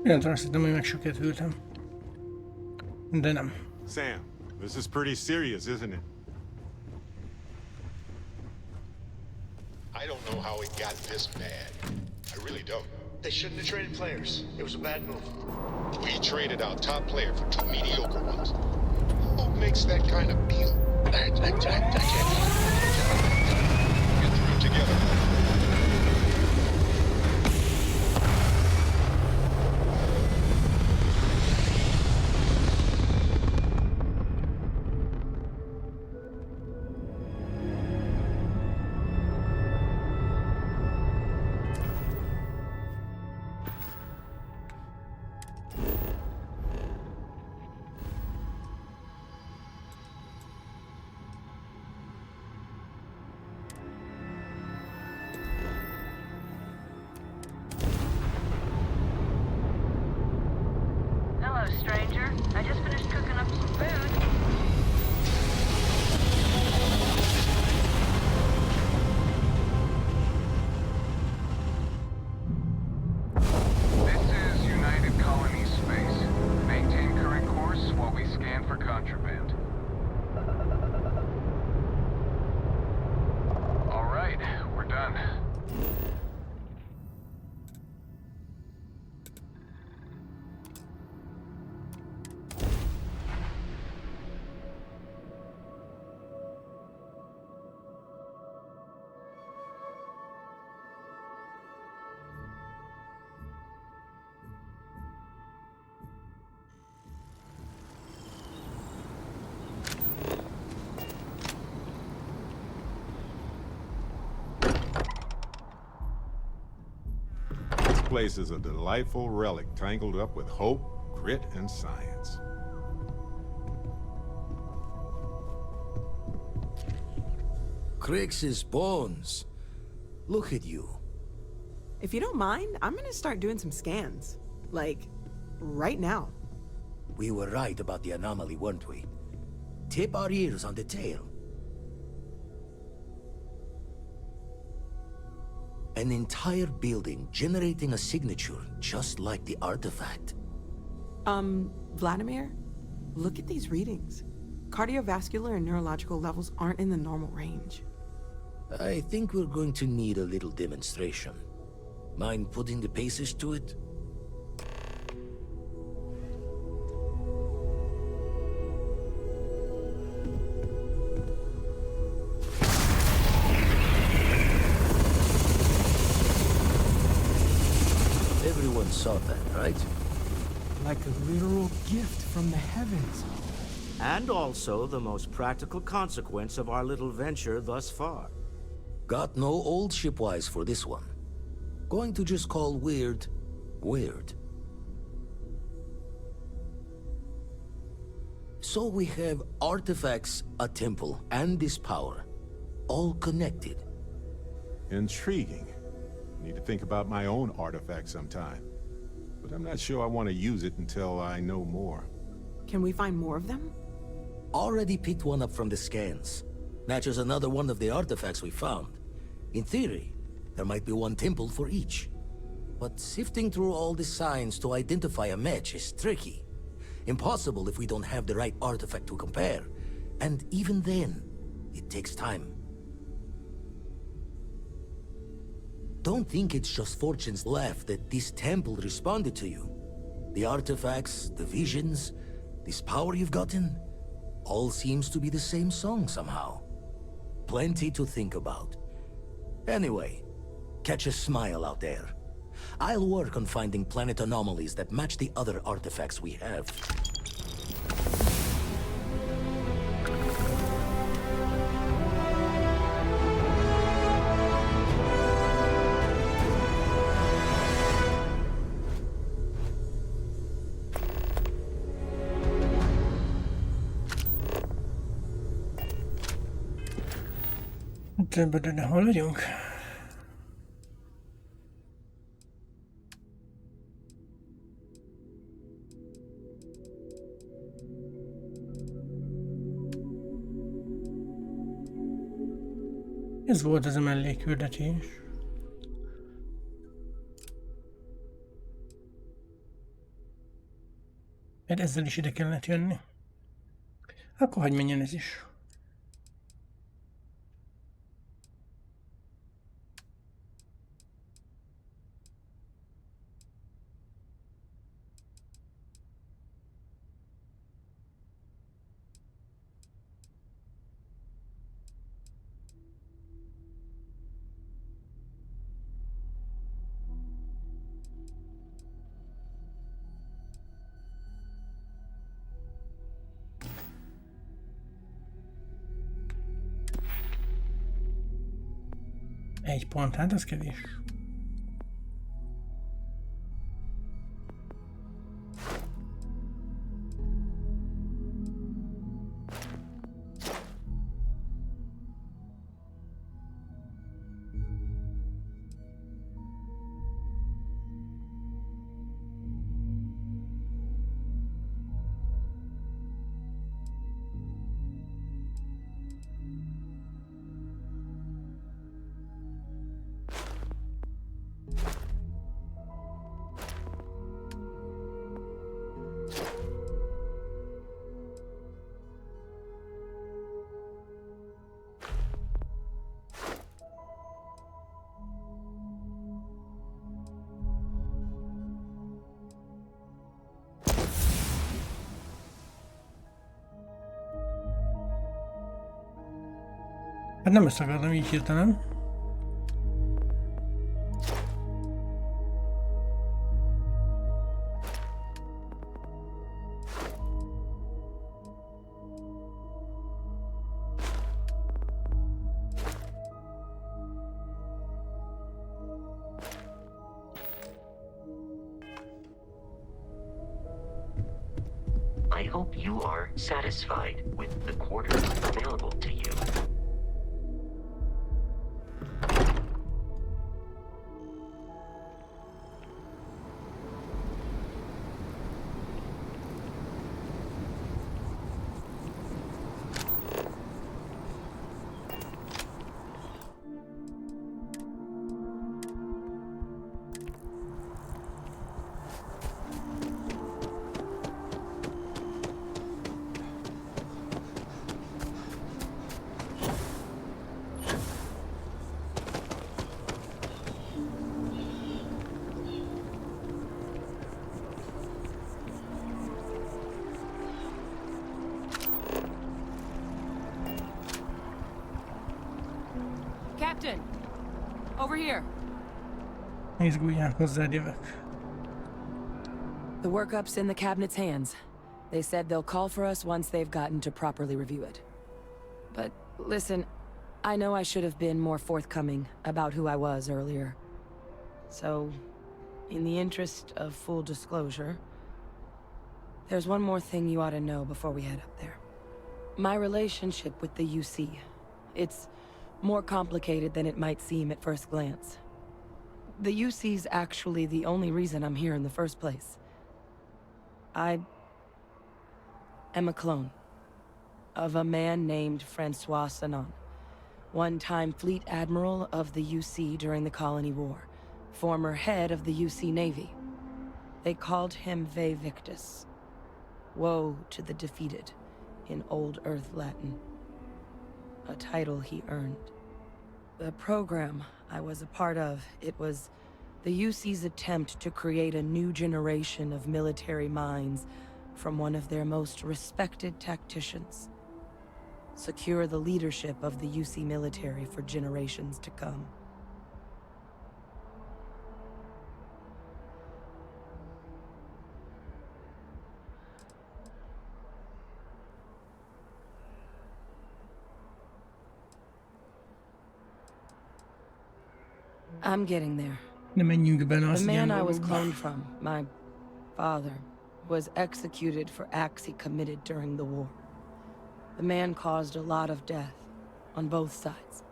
Illetve azt hittem, hogy megsüketültem. De nem. Sam, this is pretty serious, isn't it? I don't know how it got this bad. I really don't. They shouldn't have traded players. It was a bad move. We traded our top player for two mediocre ones. Who makes that kind of deal? I can't. Get through it together. Stranger. I just finished cooking up some food. This is United Colony Space. Maintain current course while we scan for contraband. All right, we're done. This place is a delightful relic tangled up with hope, grit, and science. Crix's bones. Look at you. If you don't mind, I'm gonna start doing some scans. Like, right now. We were right about the anomaly, weren't we? Tip our ears on the tail. An entire building generating a signature just like the artifact. Vladimir, look at these readings. Cardiovascular and neurological levels aren't in the normal range. I think we're going to need a little demonstration. Mind putting the paces to it? Everyone saw that, right? Like a literal gift from the heavens. And also the most practical consequence of our little venture thus far. Got no old shipwise for this one. Going to just call weird, weird. So we have artifacts, a temple, and this power. All connected. Intriguing. Need to think about my own artifact sometime. But I'm not sure I want to use it until I know more. Can we find more of them? Already picked one up from the scans. Matches another one of the artifacts we found. In theory, there might be one temple for each. But sifting through all the signs to identify a match is tricky. Impossible if we don't have the right artifact to compare. And even then, it takes time. Don't think it's just Fortune's laugh that this temple responded to you. The artifacts, the visions, this power you've gotten, all seems to be the same song somehow. Plenty to think about. Anyway, catch a smile out there. I'll work on finding planet anomalies that match the other artifacts we have. De hol vagyunk? Ez volt az a mellékküldetés. Mert ezzel is ide kellett jönni. Akkor hagyj menjen ez is. Egy pont, hát az kevés. Hát nem ezt akartam így hirtelen. I hope you are satisfied with the quarters available to you. Captain! Over here. Izguljál, hozzád jövök. The workup's in the cabinet's hands. They said they'll call for us once they've gotten to properly review it. But listen, I know I should have been more forthcoming about who I was earlier. So, in the interest of full disclosure, there's one more thing you ought to know before we head up there. My relationship with the UC. It's more complicated than it might seem at first glance. The UC's actually the only reason I'm here in the first place. I am a clone of a man named Francois Sanon, one-time fleet admiral of the UC during the Colony War, former head of the UC Navy. They called him Ve Victus, woe to the defeated, in Old Earth Latin. A title he earned. The program I was a part of, it was the UC's attempt to create a new generation of military minds from one of their most respected tacticians. Secure the leadership of the UC military for generations to come. I'm getting there. Nem menjünk bele The az ilyen man I was dolgokba. cloned from, my father, was executed for acts he committed during the war. The man caused a lot of death, on both sides.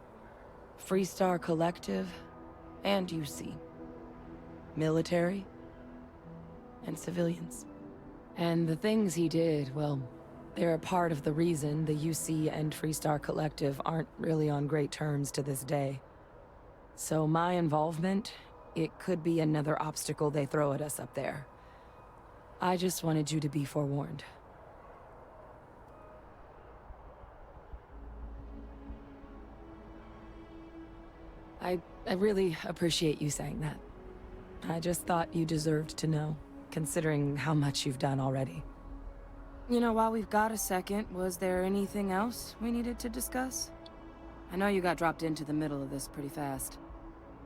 Freestar Collective and UC. Military and civilians. And the things he did, well, they're a part of the reason the UC and Freestar Collective aren't really on great terms to this day. So my involvement, it could be another obstacle they throw at us up there. I just wanted you to be forewarned. I really appreciate you saying that. I just thought you deserved to know, considering how much you've done already. You know, while we've got a second, was there anything else we needed to discuss? I know you got dropped into the middle of this pretty fast.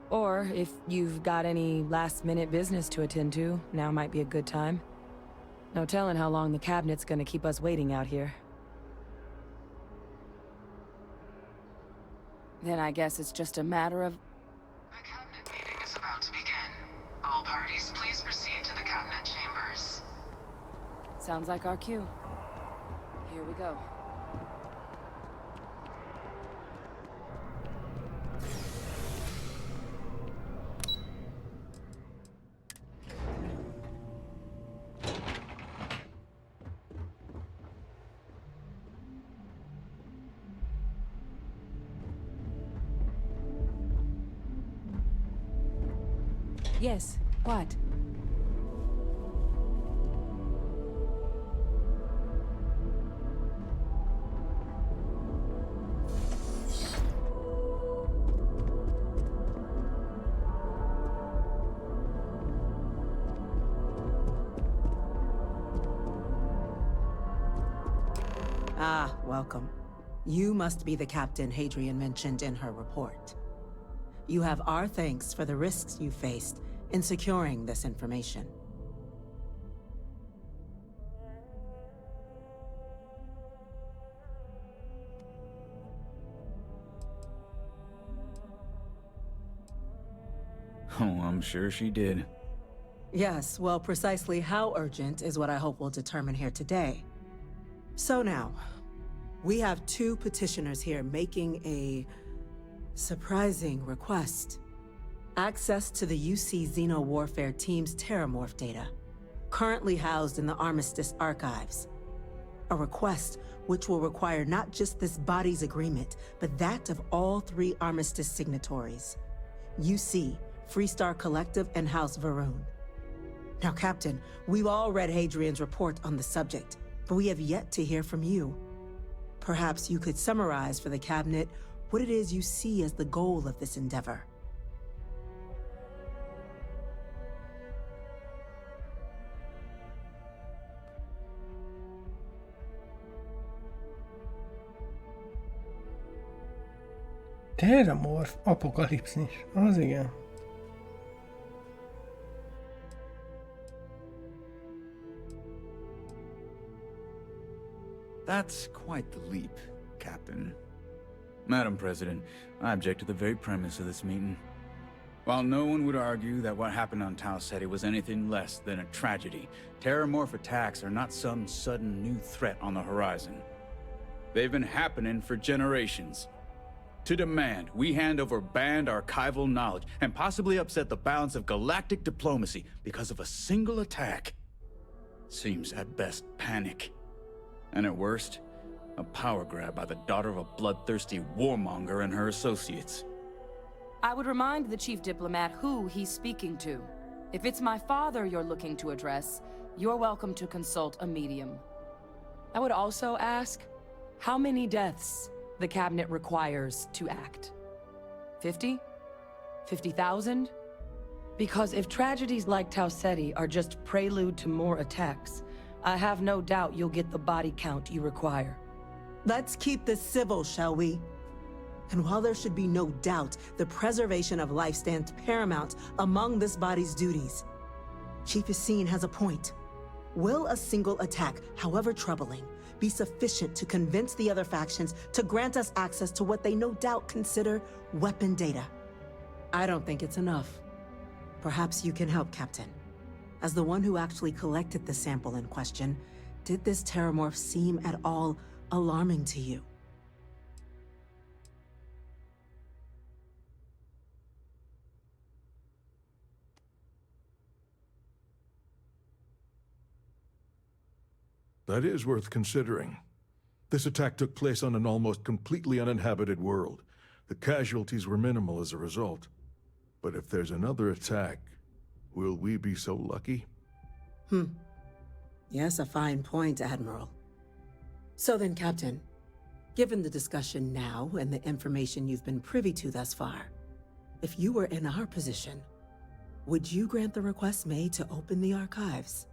Or, if you've got any last-minute business to attend to, now might be a good time. No telling how long the cabinet's gonna keep us waiting out here. Then I guess it's just a matter of... The cabinet meeting is about to begin. All parties, please proceed to the cabinet chambers. Sounds like our cue. Here we go. Yes, what? Ah, welcome. You must be the captain Hadrian mentioned in her report. You have our thanks for the risks you faced in securing this information. Oh, I'm sure she did. Yes, well, precisely how urgent is what I hope we'll determine here today. So now, we have two petitioners here making a surprising request. Access to the UC Xeno Warfare Team's Terramorph data, currently housed in the Armistice archives. A request which will require not just this body's agreement, but that of all three Armistice signatories. UC, Freestar Collective, and House Varun. Now, Captain, we've all read Hadrian's report on the subject, but we have yet to hear from you. Perhaps you could summarize for the Cabinet what it is you see as the goal of this endeavor. Terramorph apokalipszis, az igen. That's quite the leap, Captain. Madam President, I object to the very premise of this meeting. While no one would argue that what happened on Tau Ceti was anything less than a tragedy, Terramorph attacks are not some sudden new threat on the horizon. They've been happening for generations. To demand we hand over banned archival knowledge and possibly upset the balance of galactic diplomacy because of a single attack seems at best panic. And at worst, a power grab by the daughter of a bloodthirsty warmonger and her associates. I would remind the chief diplomat who he's speaking to. If it's my father you're looking to address, you're welcome to consult a medium. I would also ask, how many deaths the Cabinet requires to act? 50? 50,000? Because if tragedies like Tau Ceti are just prelude to more attacks, I have no doubt you'll get the body count you require. Let's keep this civil, shall we? And while there should be no doubt the preservation of life stands paramount among this body's duties, Chief Yassine has a point. Will a single attack, however troubling, be sufficient to convince the other factions to grant us access to what they no doubt consider weapon data? I don't think it's enough. Perhaps you can help, Captain. As the one who actually collected the sample in question, did this Terramorph seem at all alarming to you? That is worth considering. This attack took place on an almost completely uninhabited world. The casualties were minimal as a result. But if there's another attack, will we be so lucky? Yes, a fine point, Admiral. So then, Captain, given the discussion now and the information you've been privy to thus far, if you were in our position, would you grant the request made to open the archives?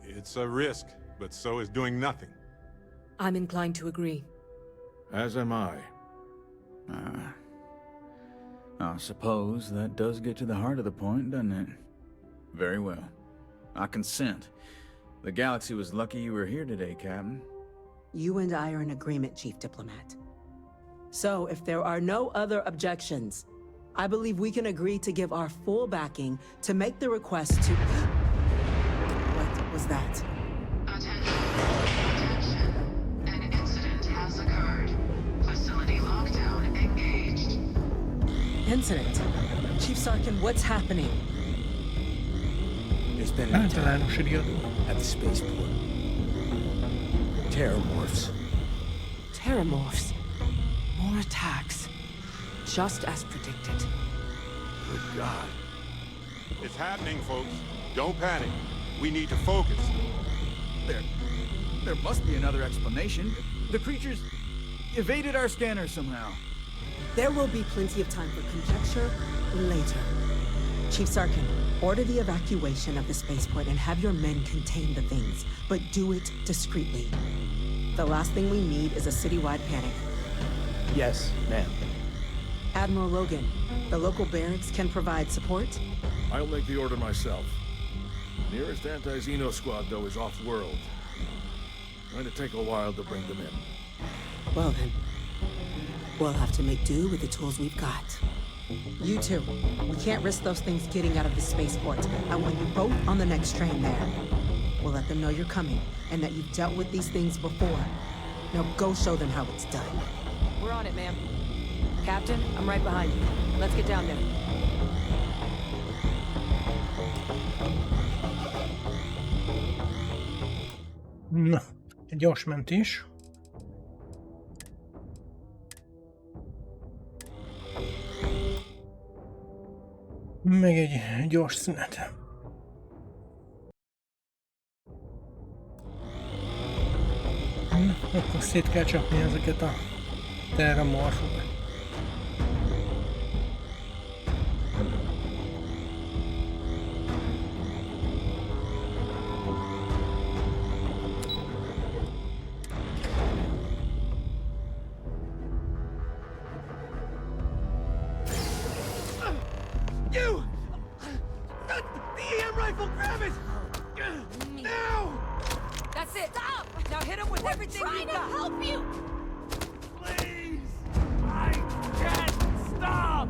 It's a risk, but so is doing nothing. I'm inclined to agree. As am I. I suppose that does get to the heart of the point, doesn't it? Very well. I consent. The galaxy was lucky you were here today, Captain. You and I are in agreement, Chief Diplomat. So, if there are no other objections, I believe we can agree to give our full backing to make the request to... What was that? Attention. An incident has occurred. Facility lockdown engaged. Incident? Chief Sarkin, what's happening? There's been an attack at the spaceport. Terramorphs. Terramorphs. More attacks. Just as predicted. Good God. It's happening, folks. Don't panic. We need to focus. There must be another explanation. The creatures evaded our scanner somehow. There will be plenty of time for conjecture later. Chief Sarkin, order the evacuation of the spaceport and have your men contain the things, but do it discreetly. The last thing we need is a citywide panic. Yes, ma'am. Admiral Logan, the local barracks can provide support? I'll make the order myself. Nearest anti-Xeno squad, though, is off-world. Going to take a while to bring them in. Well then, we'll have to make do with the tools we've got. You two, we can't risk those things getting out of the spaceport. I want you both on the next train there. We'll let them know you're coming, and that you've dealt with these things before. Now go show them how it's done. We're on it, ma'am. Captain, I'm right behind you. Let's get down there. Na, egy gyors mentés. Meg egy gyors szünet. Na, akkor szét kell csapni ezeket a terramorfokat. You! The EM rifle, grab it! Now! That's it! Stop! Now hit him with everything you got! We're trying to help you! Please! I can't stop!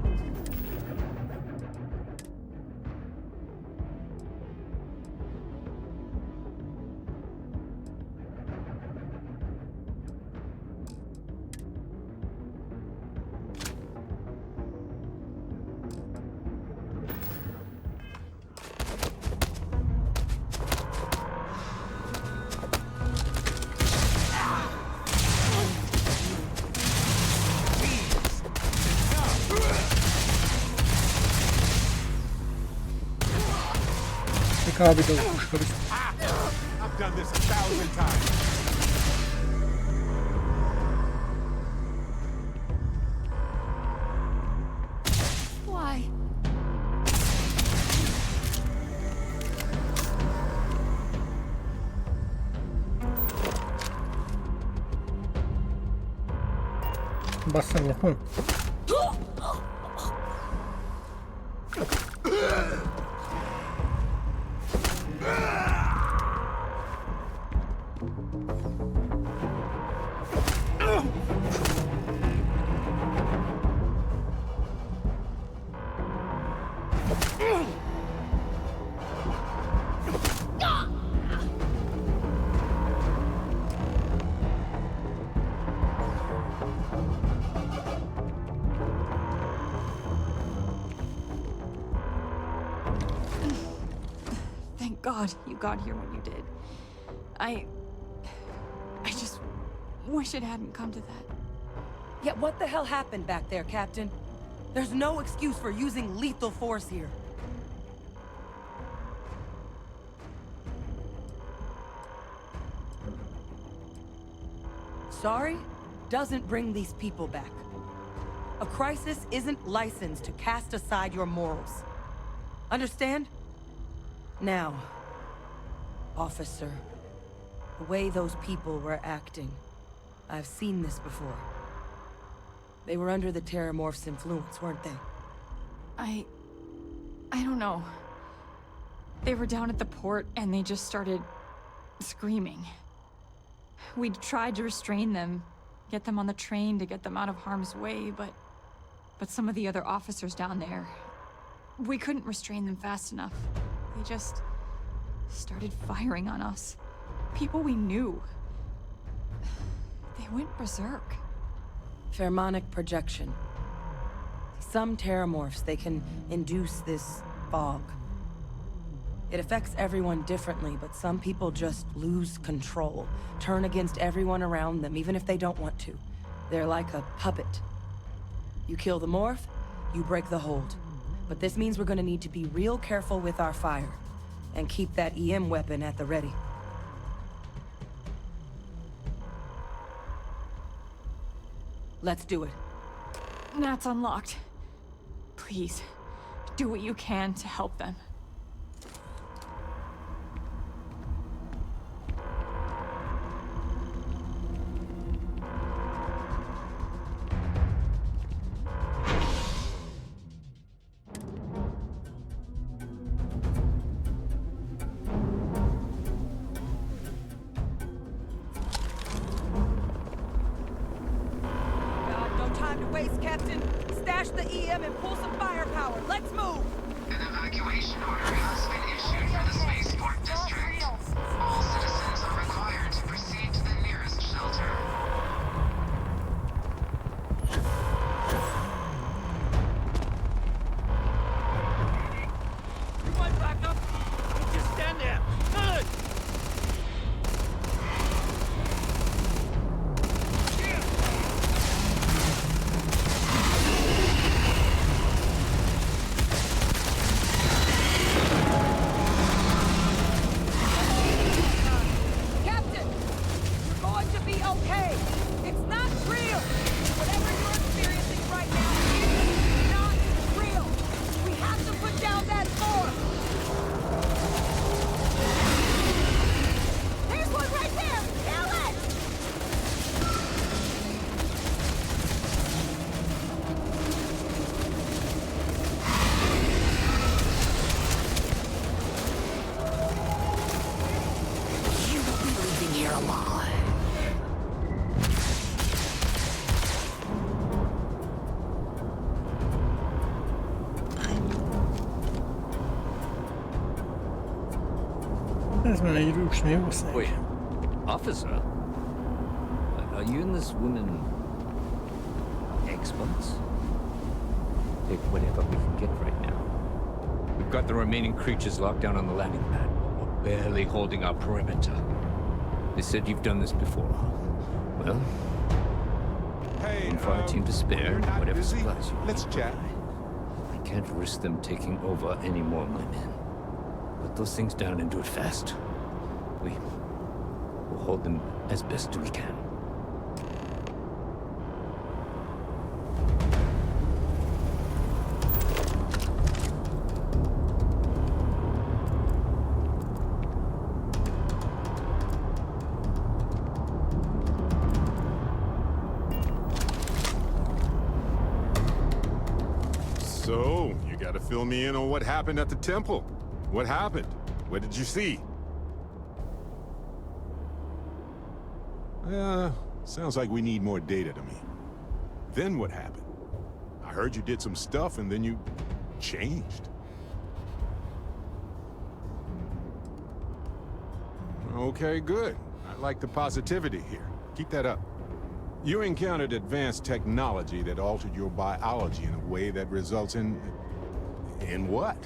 I've done this 1,000 times. Why? Basszam nyakon. God you got here when you did. I just wish it hadn't come to that. Yeah, what the hell happened back there, Captain? There's no excuse for using lethal force here. Sorry doesn't bring these people back. A crisis isn't licensed to cast aside your morals. Understand? Now, officer, the way those people were acting, I've seen this before. They were under the Terramorph's influence, weren't they? I don't know. They were down at the port and they just started screaming. We'd tried to restrain them, get them on the train to get them out of harm's way, but some of the other officers down there, we couldn't restrain them fast enough. They just started firing on us. People we knew. They went berserk. Pheromonic projection. Some Terramorphs, they can induce this fog. It affects everyone differently, but some people just lose control, turn against everyone around them, even if they don't want to. They're like a puppet. You kill the morph, you break the hold. But this means we're gonna need to be real careful with our fire, and keep that EM weapon at the ready. Let's do it. Nat's unlocked. Please, do what you can to help them. Captain, stash the EM and pull some firepower. Let's move! An evacuation order has been issued for the spaceport district. All citizens are required to proceed to the nearest shelter. You want backup? Don't just stand there. Good! Wait, officer? Are you and this woman experts? Take whatever we can get right now. We've got the remaining creatures locked down on the landing pad. We're barely holding our perimeter. They said you've done this before. Well, hey, one fire team to spare, whatever busy? supplies you. Let's chat. I can't risk them taking over any more of my men. Put those things down and do it fast. We'll hold them as best we can. So, you gotta fill me in on what happened at the temple. What happened? What did you see? Sounds like we need more data to me. Then what happened? I heard you did some stuff and then you changed. Okay, good. I like the positivity here. Keep that up. You encountered advanced technology that altered your biology in a way that results in what?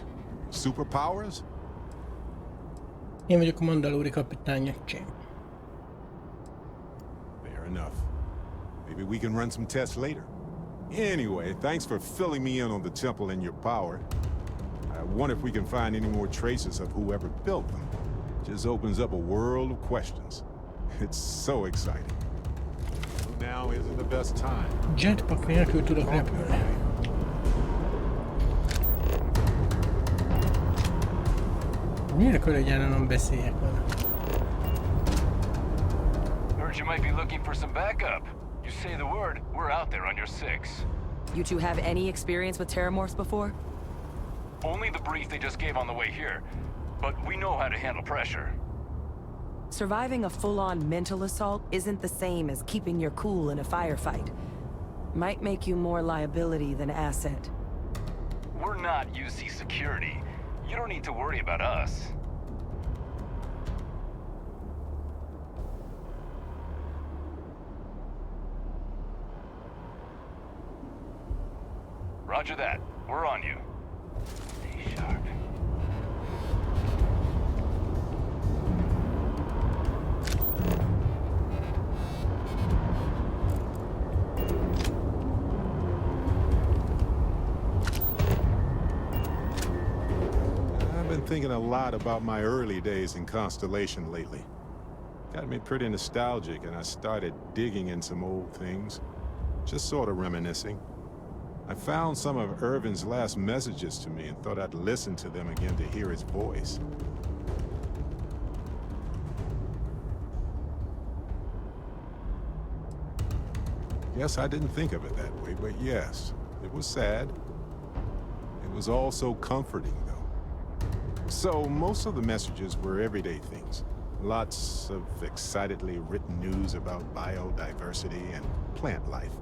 Superpowers? Én vagyok a mandalóri kapitány, öcsém. Fair enough. Maybe we can run some tests later. Anyway, thanks for filling me in on the temple and your power. I wonder if we can find any more traces of whoever built them. Just opens up a world of questions. It's so exciting. Now isn't the best time. Jetpack nélkül tudok repülni. Miért kell egyenlően beszéljek vele? Heard you might be looking for some backup. You say the word, we're out there on your 6. You two have any experience with terramorphs before? Only the brief they just gave on the way here. But we know how to handle pressure. Surviving a full-on mental assault isn't the same as keeping your cool in a firefight. Might make you more liability than asset. We're not UC security. You don't need to worry about us. Roger that. We're on you. Stay sharp. I've been thinking a lot about my early days in Constellation lately. Got me pretty nostalgic, and I started digging in some old things. Just sort of reminiscing. I found some of Irvin's last messages to me and thought I'd listen to them again to hear his voice. Guess I didn't think of it that way, but yes, it was sad. It was also comforting, though. So most of the messages were everyday things. Lots of excitedly written news about biodiversity and plant life.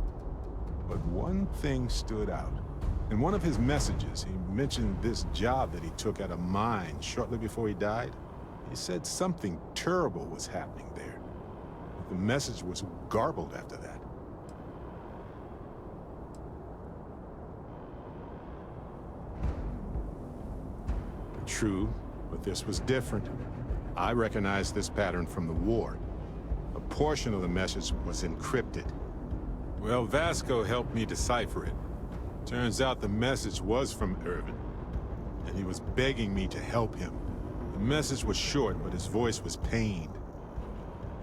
But one thing stood out. In one of his messages, he mentioned this job that he took at a mine shortly before he died. He said something terrible was happening there. The message was garbled after that. True, but this was different. I recognized this pattern from the war. A portion of the message was encrypted. Well, Vasco helped me decipher it. Turns out the message was from Irvin, and he was begging me to help him. The message was short, but his voice was pained.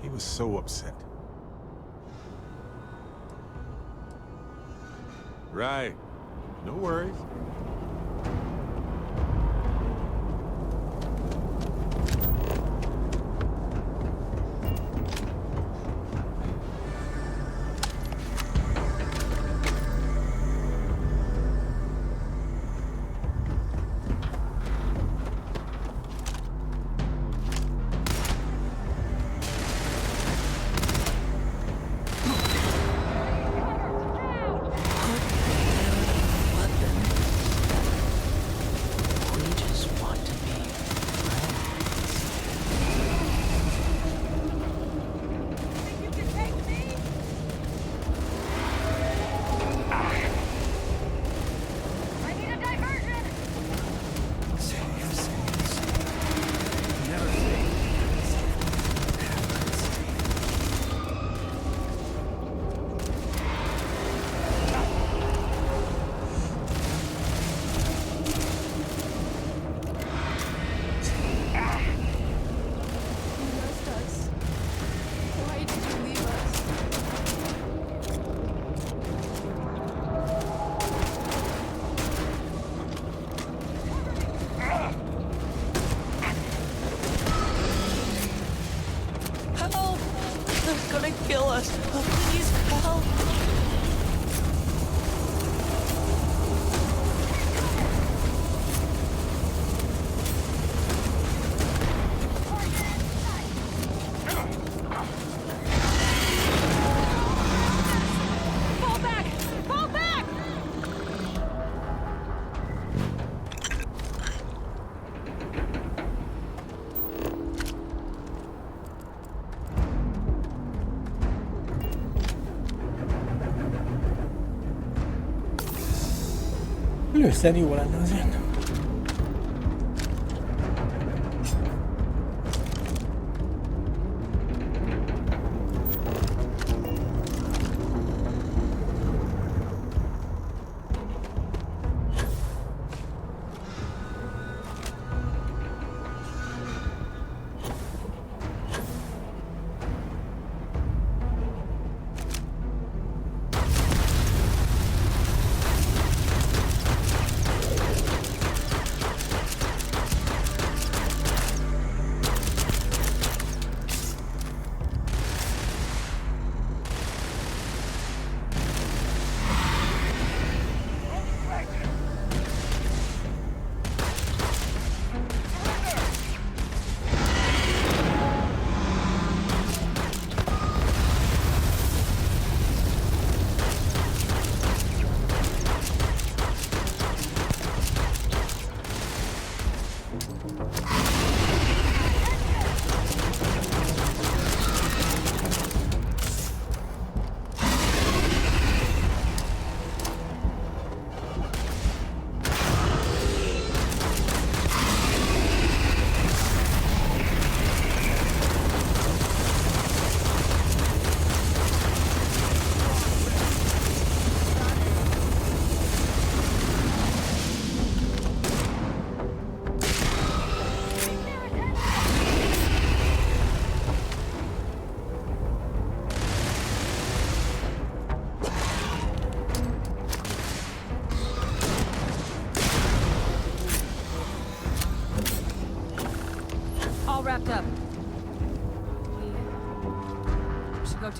He was so upset. Right. No worries. Kill us. Oh, please, help. Fall back! Fall back! Lőszer jó lenne azért.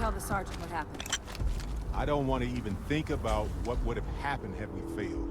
tell the sergeant what happened. I don't want to even think about what would have happened had we failed.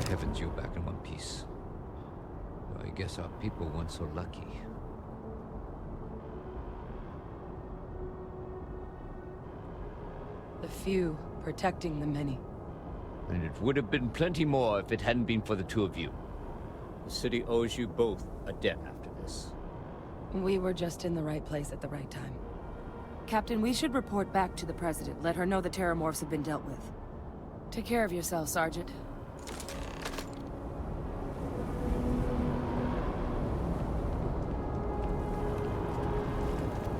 Heavens, you're back in one piece. I guess our people weren't so lucky. The few protecting the many. And it would have been plenty more if it hadn't been for the two of you. The city owes you both a debt after this. We were just in the right place at the right time. Captain, we should report back to the President. Let her know the terramorphs have been dealt with. Take care of yourself, Sergeant.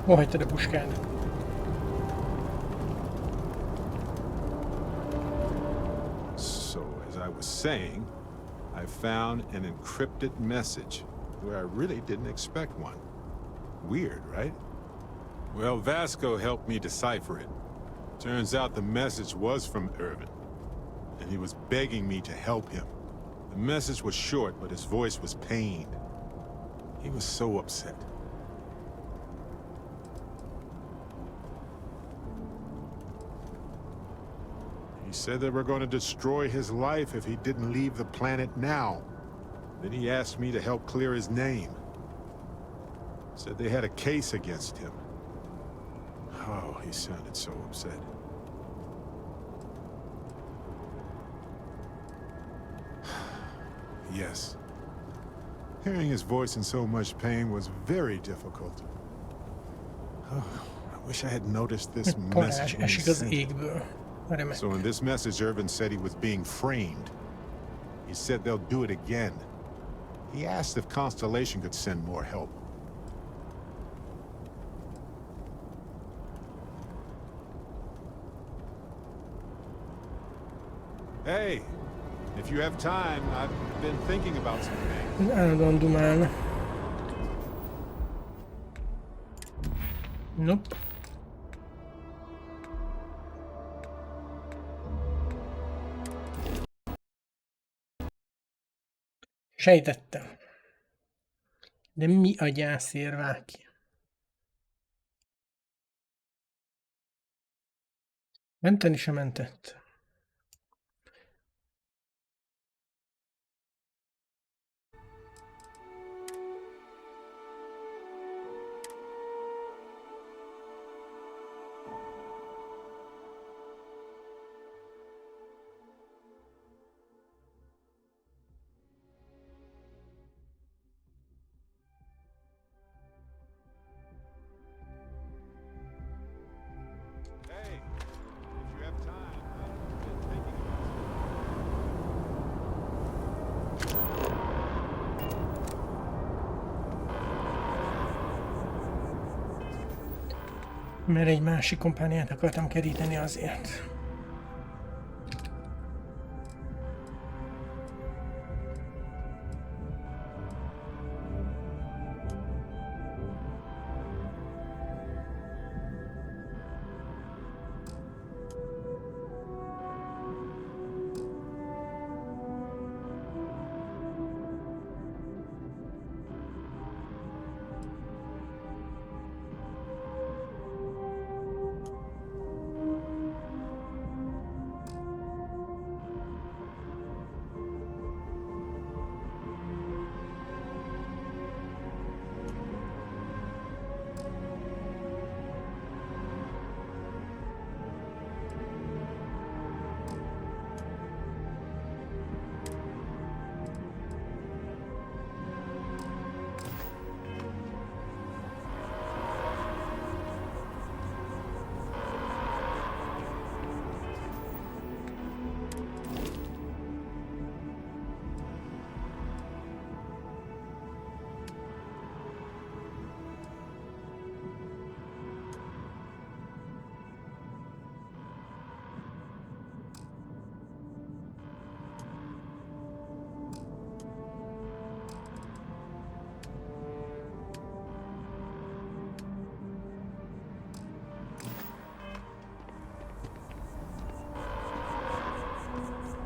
Hol hagytad a puskád? So, as I was saying, I found an encrypted message where I really didn't expect one. Weird, right? Well, Vasco helped me decipher it. Turns out the message was from Irvin, and he was begging me to help him. The message was short, but his voice was pained. He was so upset. He said they were going to destroy his life if he didn't leave the planet now. Then he asked me to help clear his name. Said they had a case against him. Oh, he sounded so upset. Yes. Hearing his voice in so much pain was very difficult. Oh, I wish I had noticed this message. So in this message, Irvin said he was being framed. He said they'll do it again. He asked if Constellation could send more help. Hey, if you have time, I've been thinking about some things. Állandóan dumálna. Nope. Sejtettem. De mi a gyászér vág ki? Menteni sem mentett. Mert egy másik kompániát akartam keríteni azért.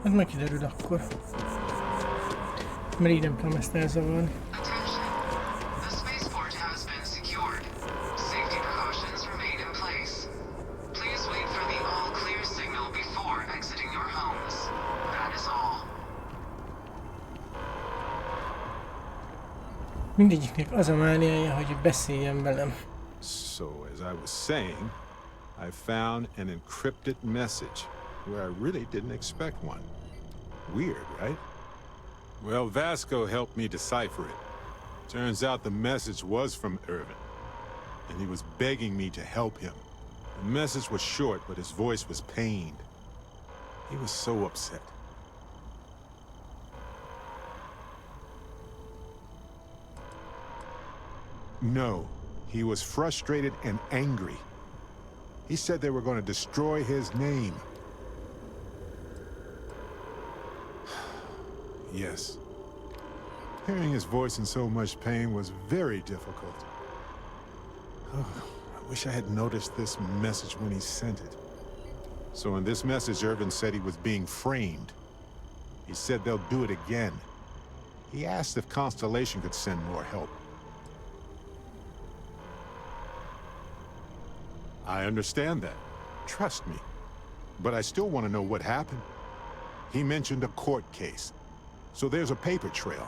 Ez meg kiderül akkor. Mert így nem tudom ezt elzavarni. The spaceport has been secured. Safety precautions remain in place. Please wait for the all clear signal before exiting your homes. That is all. Mindegyiknek az a mániája, hogy beszéljen velem. So, as I was saying, I found an encrypted message where I really didn't expect one. Weird, right? Well, Vasco helped me decipher it. Turns out the message was from Irvin, and he was begging me to help him. The message was short, but his voice was pained. He was so upset. No, he was frustrated and angry. He said they were going to destroy his name. Yes. Hearing his voice in so much pain was very difficult. Oh, I wish I had noticed this message when he sent it. So in this message, Irvin said he was being framed. He said they'll do it again. He asked if Constellation could send more help. I understand that. Trust me. But I still want to know what happened. He mentioned a court case. So there's a paper trail.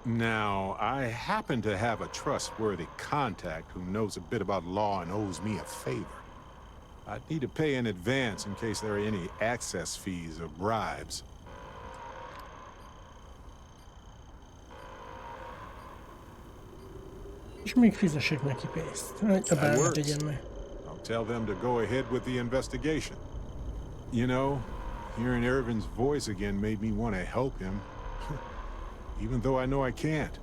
Now, I happen to have a trustworthy contact who knows a bit about law and owes me a favor. I'd need to pay in advance in case there are any access fees or bribes. És még fizessek neki pénzt, hogy a bármit tegyen meg. I'll tell them to go ahead with the investigation. You know, hearing Irvin's voice again made me want to help him. Even though I know I can't.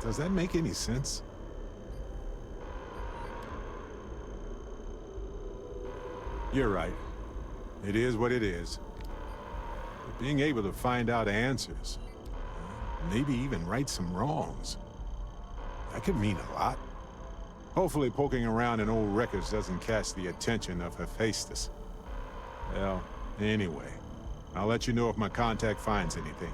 Does that make any sense? You're right. It is what it is. But being able to find out answers, maybe even right some wrongs, that could mean a lot. Hopefully poking around in old records doesn't catch the attention of Hephaestus. Well, anyway, I'll let you know if my contact finds anything.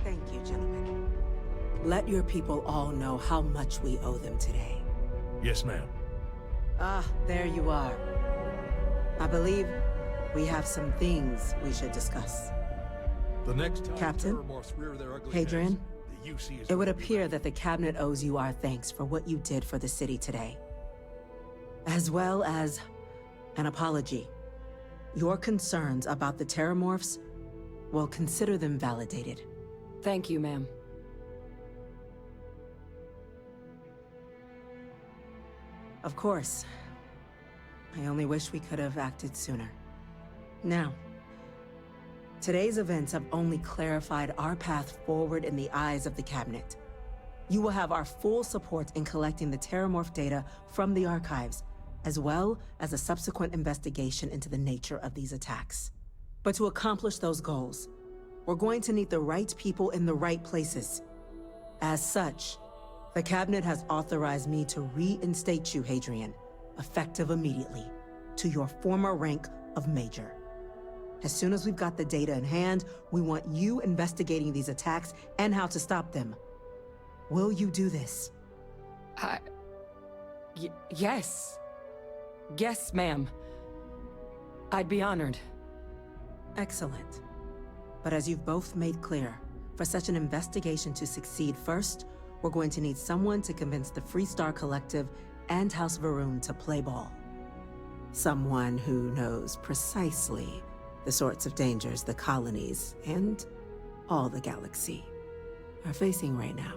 Thank you, gentlemen. Let your people all know how much we owe them today. Yes, ma'am. Ah, there you are. I believe we have some things we should discuss. The next time Captain, Terramorphs rear their ugly Hadrian, heads, the UC is it would appear that the Cabinet owes you our thanks for what you did for the city today. As well as an apology. Your concerns about the Terramorphs, well, consider them validated. Thank you, ma'am. Of course. I only wish we could have acted sooner. Now, today's events have only clarified our path forward in the eyes of the Cabinet. You will have our full support in collecting the Terramorph data from the archives, as well as a subsequent investigation into the nature of these attacks. But to accomplish those goals, we're going to need the right people in the right places. As such, the Cabinet has authorized me to reinstate you, Hadrian, effective immediately, to your former rank of Major. As soon as we've got the data in hand, we want you investigating these attacks and how to stop them. Will you do this? Yes. Yes, ma'am. I'd be honored. Excellent. But as you've both made clear, for such an investigation to succeed first, we're going to need someone to convince the Freestar Collective and House Varun to play ball. Someone who knows precisely the sorts of dangers the colonies and all the galaxy are facing right now.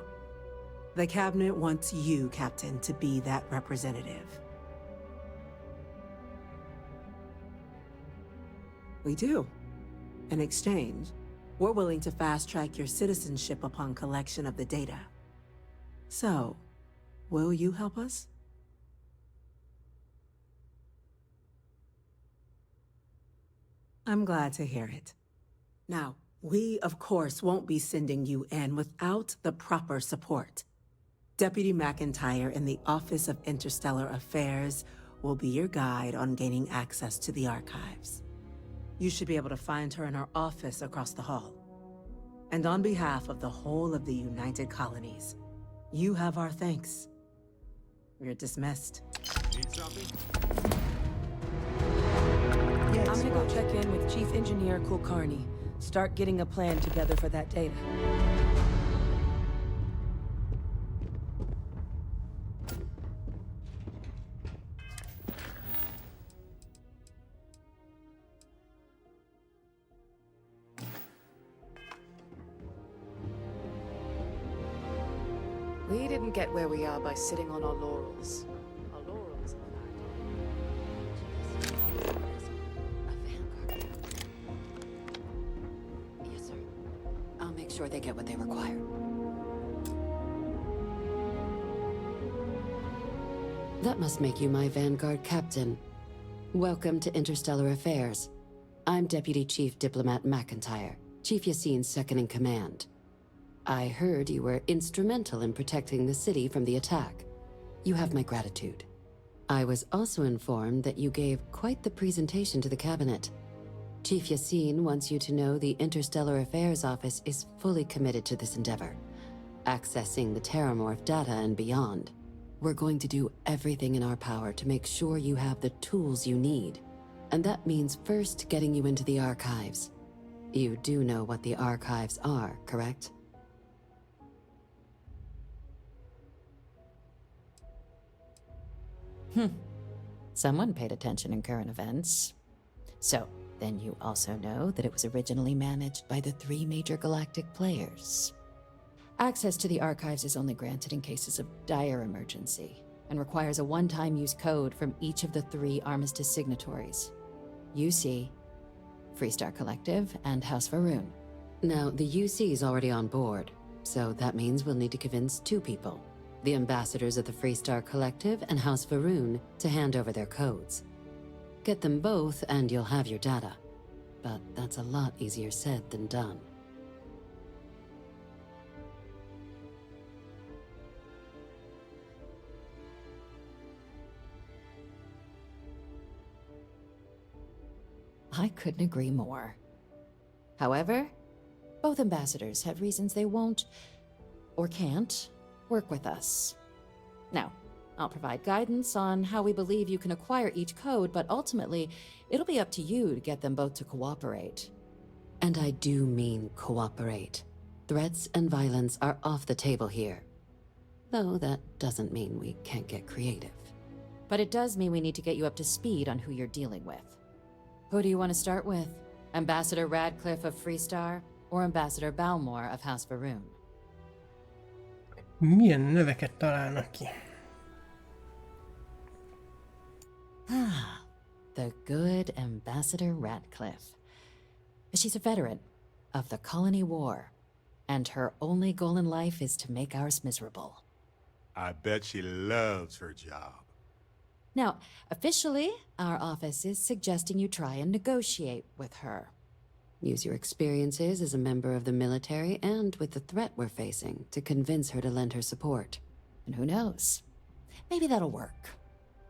The Cabinet wants you, Captain, to be that representative. We do. In exchange, we're willing to fast-track your citizenship upon collection of the data. So, will you help us? I'm glad to hear it. Now, we, of course, won't be sending you in without the proper support. Deputy McIntyre in the Office of Interstellar Affairs will be your guide on gaining access to the archives. You should be able to find her in her office across the hall. And on behalf of the whole of the United Colonies, you have our thanks. You're dismissed. Need something? I'm gonna go check in with Chief Engineer Kulkarni. Start getting a plan together for that data. We didn't get where we are by sitting on our laurels. Our laurels, in fact. A vanguard. Yes, sir. I'll make sure they get what they require. That must make you my Vanguard captain. Welcome to Interstellar Affairs. I'm Deputy Chief Diplomat McIntyre, Chief Yassine's second-in-command. I heard you were instrumental in protecting the city from the attack. You have my gratitude. I was also informed that you gave quite the presentation to the Cabinet. Chief Yassine wants you to know the Interstellar Affairs Office is fully committed to this endeavor, accessing the Terramorph data and beyond. We're going to do everything in our power to make sure you have the tools you need. And that means first getting you into the archives. You do know what the archives are, correct? Someone paid attention in current events. So, then you also know that it was originally managed by the 3 major galactic players. Access to the archives is only granted in cases of dire emergency, and requires a one-time use code from each of the 3 Armistice signatories. UC, Freestar Collective, and House Varoon. Now, the UC is already on board, so that means we'll need to convince 2 people. The ambassadors of the Freestar Collective and House Varoon to hand over their codes. Get them both and you'll have your data. But that's a lot easier said than done. I couldn't agree more. However, both ambassadors have reasons they won't, or can't, work with us. Now, I'll provide guidance on how we believe you can acquire each code, but ultimately, it'll be up to you to get them both to cooperate. And I do mean cooperate. Threats and violence are off the table here. Though that doesn't mean we can't get creative. But it does mean we need to get you up to speed on who you're dealing with. Who do you want to start with? Ambassador Radcliffe of Freestar, or Ambassador Balmore of House Varoon? Milyen neveket találnak ki? The good Ambassador Radcliffe. She's a veteran of the Colony War, and her only goal in life is to make ours miserable. I bet she loves her job. Now, officially, our office is suggesting you try and negotiate with her. Use your experiences as a member of the military and with the threat we're facing to convince her to lend her support. And who knows? Maybe that'll work.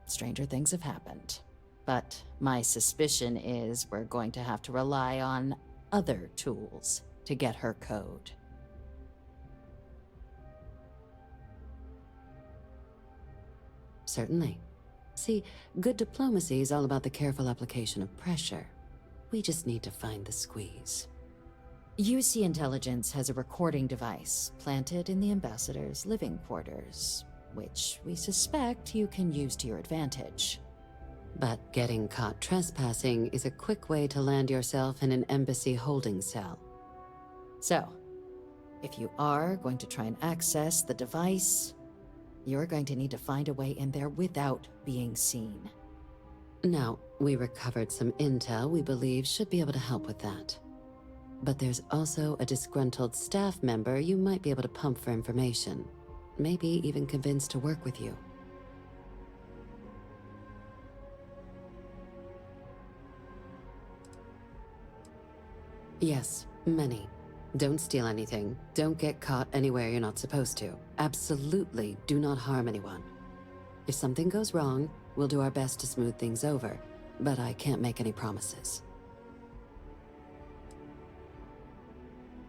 Stranger things have happened. But my suspicion is we're going to have to rely on other tools to get her code. Certainly. See, good diplomacy is all about the careful application of pressure. We just need to find the squeeze. UC Intelligence has a recording device planted in the ambassador's living quarters, which we suspect you can use to your advantage. but getting caught trespassing is a quick way to land yourself in an embassy holding cell. So, if you are going to try and access the device, you're going to need to find a way in there without being seen. Now, we recovered some intel we believe should be able to help with that. But there's also a disgruntled staff member you might be able to pump for information. Maybe even convince to work with you. Yes, many. Don't steal anything. Don't get caught anywhere you're not supposed to. Absolutely do not harm anyone. If something goes wrong, we'll do our best to smooth things over, but I can't make any promises.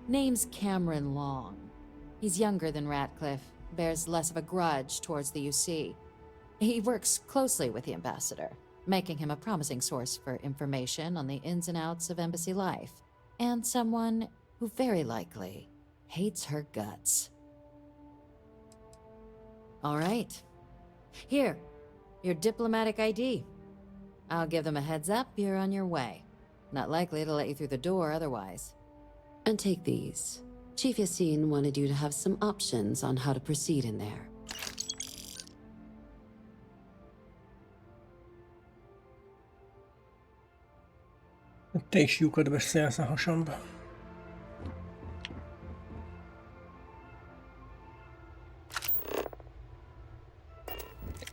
Name's Cameron Long. He's younger than Ratcliffe, bears less of a grudge towards the UC. He works closely with the ambassador, making him a promising source for information on the ins and outs of embassy life, and someone who very likely hates her guts. All right. Here, your diplomatic ID. I'll give them a heads up you're on your way. Not likely to let you through the door otherwise. And take these. Chief Yassine wanted you to have some options on how to proceed in there. Te is lyukat beszélsz a hasamba.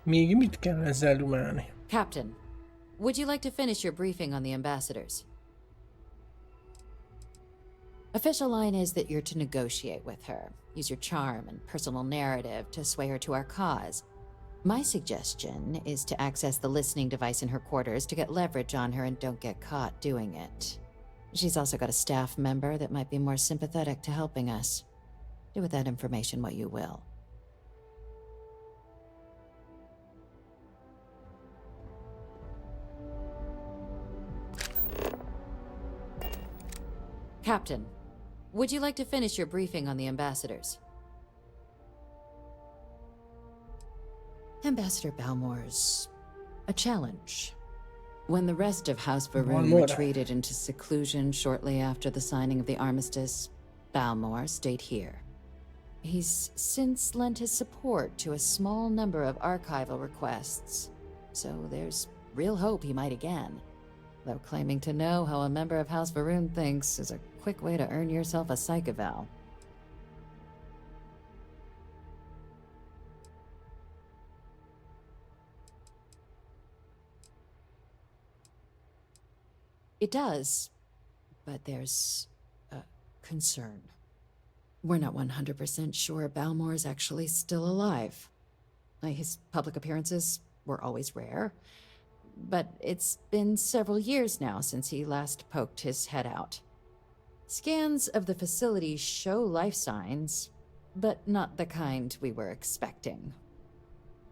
Még mit kell ezzel dumálni? Captain, would you like to finish your briefing on the ambassadors? Official line is that you're to negotiate with her. Use your charm and personal narrative to sway her to our cause. My suggestion is to access the listening device in her quarters to get leverage on her and don't get caught doing it. She's also got a staff member that might be more sympathetic to helping us. Do with that information what you will. Captain, would you like to finish your briefing on the ambassadors? Ambassador Balmore's a challenge. When the rest of House Varun retreated into seclusion shortly after the signing of the armistice, Balmore stayed here. He's since lent his support to a small number of archival requests, so there's real hope he might again. Though claiming to know how a member of House Varun thinks is a quick way to earn yourself a psych eval. It does, but there's a concern. We're not 100% sure Balmore's actually still alive. His public appearances were always rare, but it's been several years now since he last poked his head out. Scans of the facility show life signs, but not the kind we were expecting.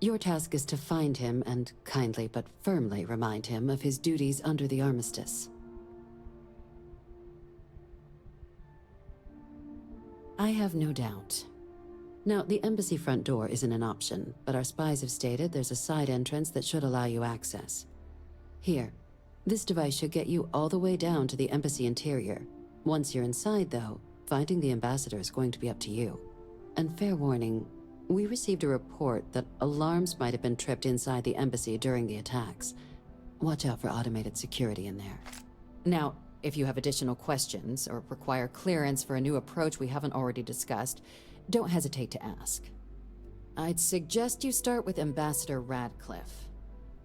Your task is to find him and kindly but firmly remind him of his duties under the armistice. I have no doubt. Now, the embassy front door isn't an option, but our spies have stated there's a side entrance that should allow you access. Here, this device should get you all the way down to the embassy interior. Once you're inside, though, finding the ambassador is going to be up to you. And fair warning, we received a report that alarms might have been tripped inside the embassy during the attacks. Watch out for automated security in there. Now, if you have additional questions or require clearance for a new approach we haven't already discussed, don't hesitate to ask. I'd suggest you start with Ambassador Radcliffe.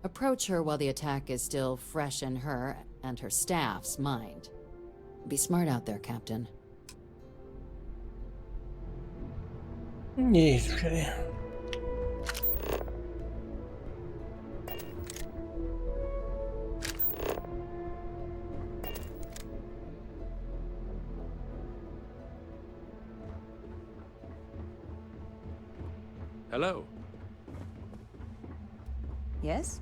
Approach her while the attack is still fresh in her and her staff's mind. Be smart out there, Captain. Jézusom. Hello. Yes?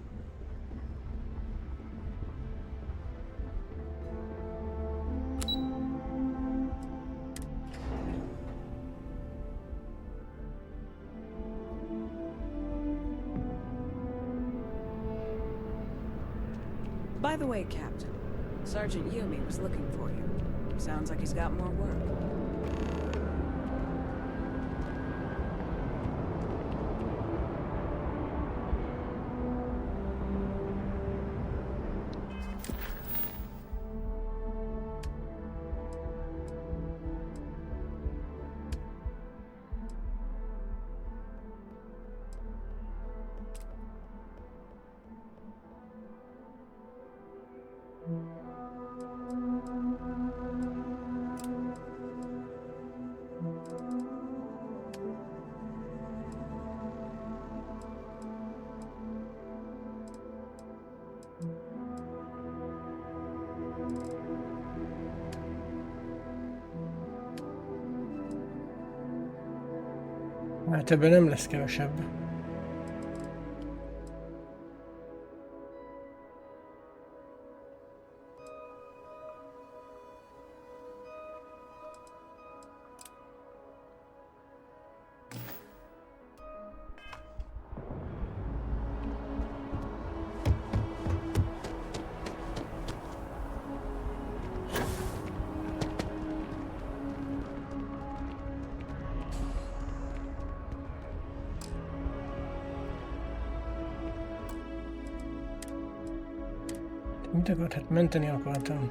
By the way, Captain, Sergeant Yumi was looking for you. Sounds like he's got more work. Hát ebben nem lesz kevesebb. Mit akart? Hát menteni akartam.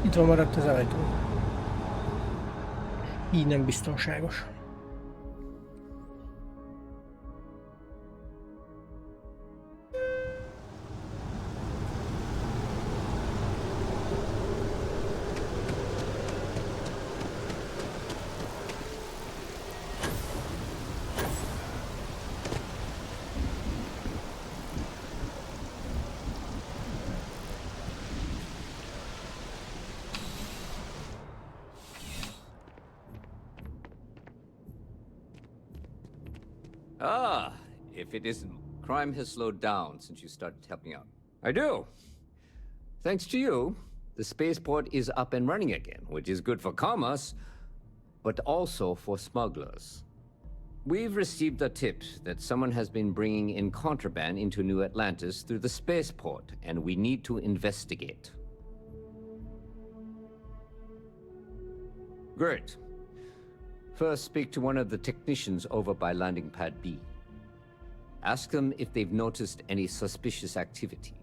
Itt maradt az ajtó. Így nem biztonságos. Ah, if it isn't, crime has slowed down since you started helping out. I do. Thanks to you, the spaceport is up and running again, which is good for commerce, but also for smugglers. We've received a tip that someone has been bringing in contraband into New Atlantis through the spaceport, and we need to investigate. Great. First, speak to one of the technicians over by landing pad B. Ask them if they've noticed any suspicious activity.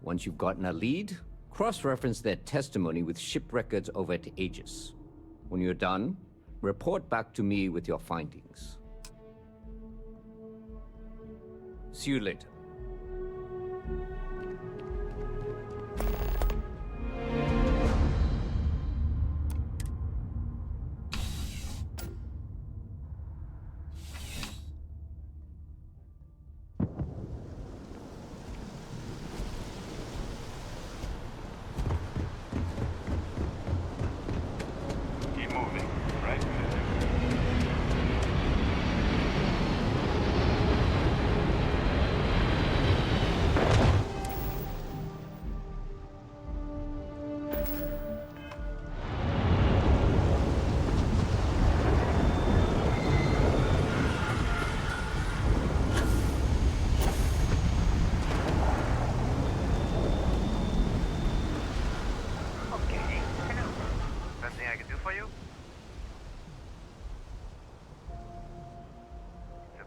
Once you've gotten a lead, cross-reference their testimony with ship records over at Aegis. When you're done, report back to me with your findings. See you later.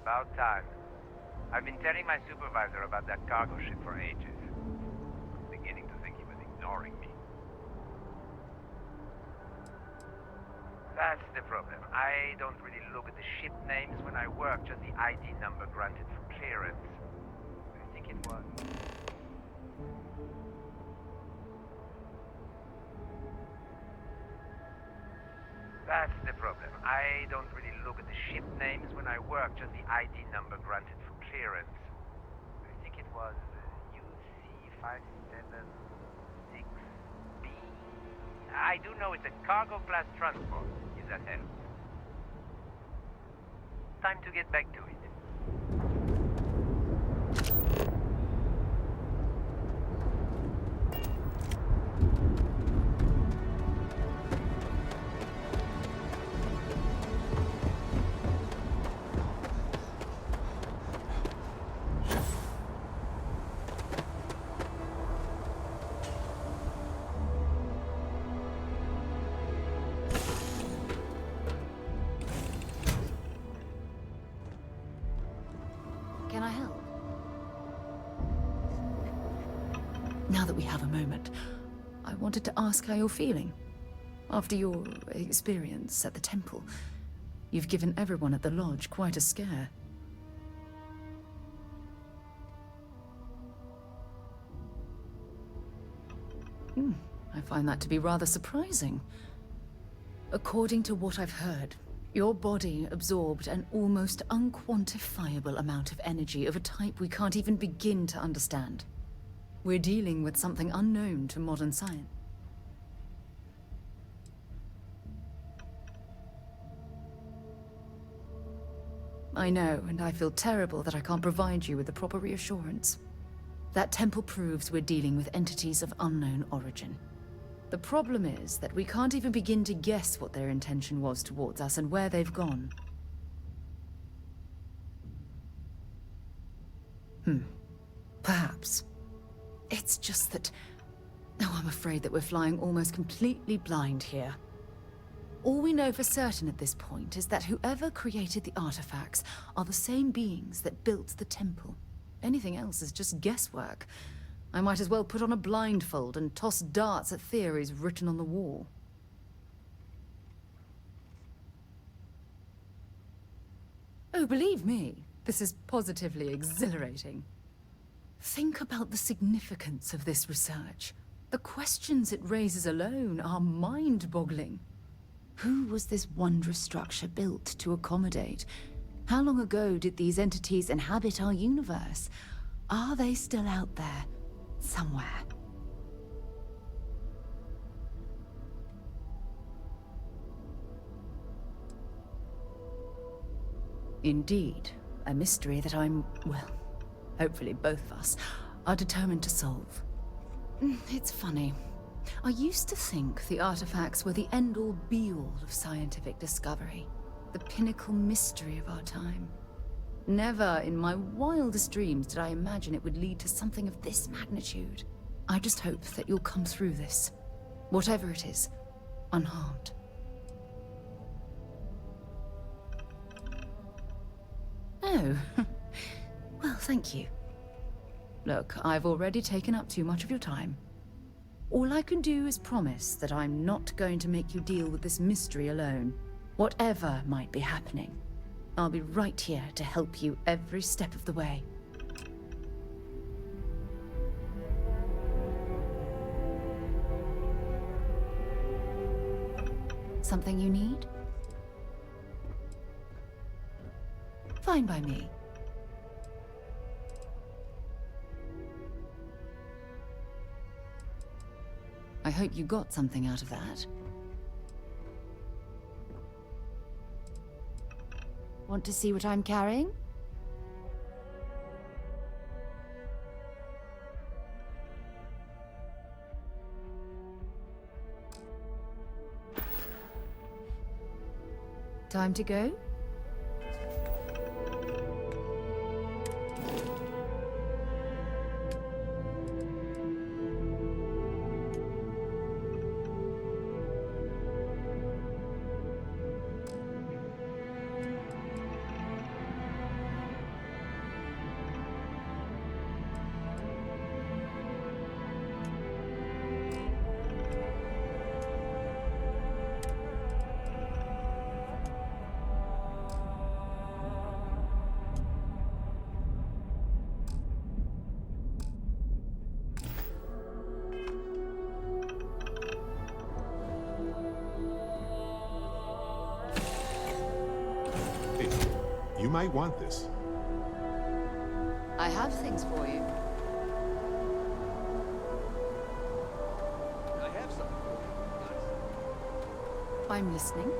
About time. I've been telling my supervisor about that cargo ship for ages. I'm beginning to think he was ignoring me. That's the problem. I don't really look at the ship names when I work, just the ID number granted for clearance. I think it was. That's the problem. I don't really look at the ship names when I work, just the ID number granted for clearance. I think it was UC576B. I do know it's a cargo class transport, if that helps. Time to get back to it. Now that we have a moment, I wanted to ask how you're feeling. After your experience at the temple, you've given everyone at the lodge quite a scare. I find that to be rather surprising. According to what I've heard, your body absorbed an almost unquantifiable amount of energy of a type we can't even begin to understand. We're dealing with something unknown to modern science. I know, and I feel terrible that I can't provide you with the proper reassurance. That temple proves we're dealing with entities of unknown origin. The problem is that we can't even begin to guess what their intention was towards us and where they've gone. Perhaps. It's just that... Oh, I'm afraid that we're flying almost completely blind here. All we know for certain at this point is that whoever created the artifacts are the same beings that built the temple. Anything else is just guesswork. I might as well put on a blindfold and toss darts at theories written on the wall. Oh, believe me, this is positively exhilarating. Think about the significance of this research. The questions it raises alone are mind-boggling. Who was this wondrous structure built to accommodate? How long ago did these entities inhabit our universe? Are they still out there, somewhere? Indeed, a mystery that I'm, well, hopefully both of us, are determined to solve. It's funny. I used to think the artifacts were the end-all be-all of scientific discovery, the pinnacle mystery of our time. Never in my wildest dreams did I imagine it would lead to something of this magnitude. I just hope that you'll come through this, whatever it is, unharmed. Oh, well, thank you. Look, I've already taken up too much of your time. All I can do is promise that I'm not going to make you deal with this mystery alone. Whatever might be happening, I'll be right here to help you every step of the way. Something you need? Fine by me. I hope you got something out of that. Want to see what I'm carrying? Time to go? You might want this. I have things for you. I have something for you. I'm listening.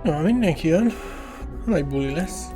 Na, mindenki jön. Nagy buli lesz.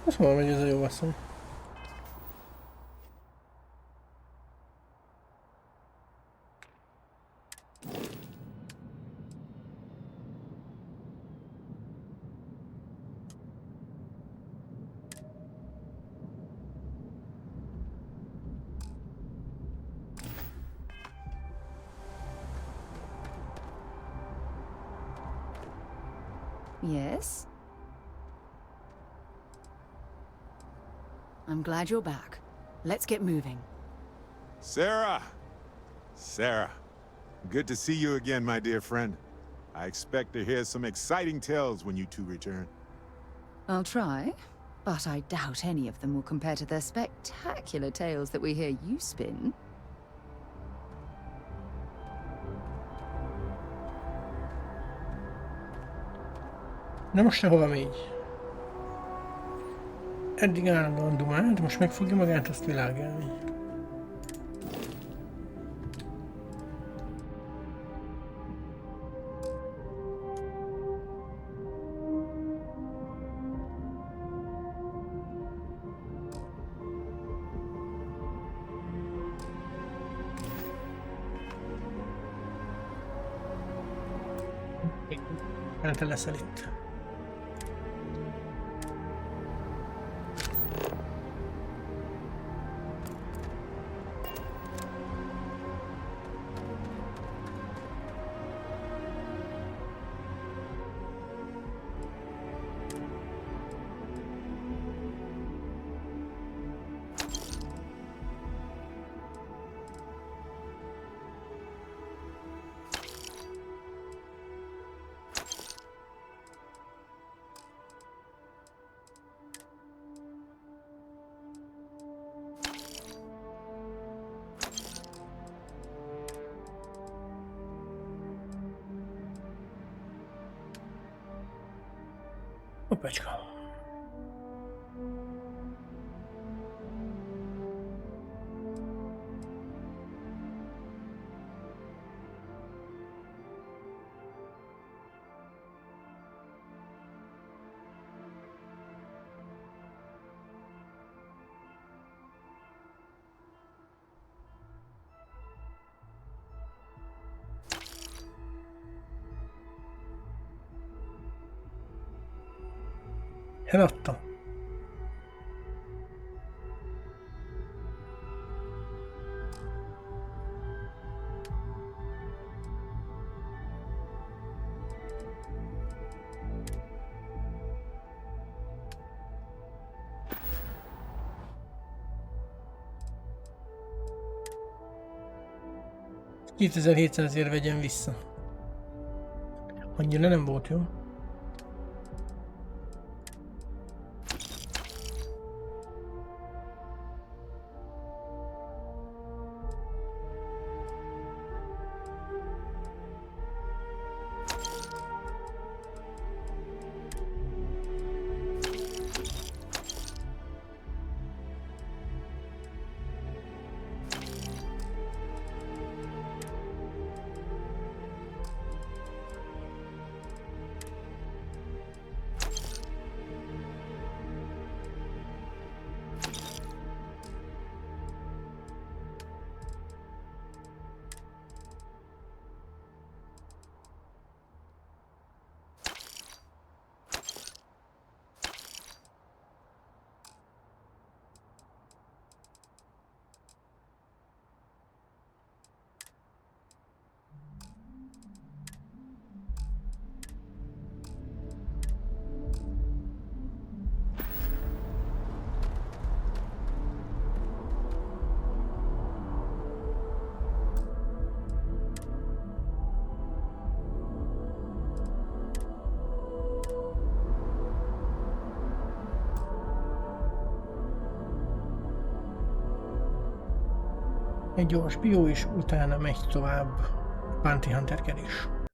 Ez hol megy ez a jó asszony? Yes? I'm glad you're back. Let's get moving. Sarah! Sarah, good to see you again, my dear friend. I expect to hear some exciting tales when you two return. I'll try, but I doubt any of them will compare to the spectacular tales that we hear you spin. Na most te hova megy? Eddig állandóan dumált, most meg fogja magát azt világálni. Te leszel itt. Hoppácska. Eladta. $2700 vegyen vissza. Annyira nem volt jó. Egy gyors bió, és utána megy tovább a Bounty Hunterkedés.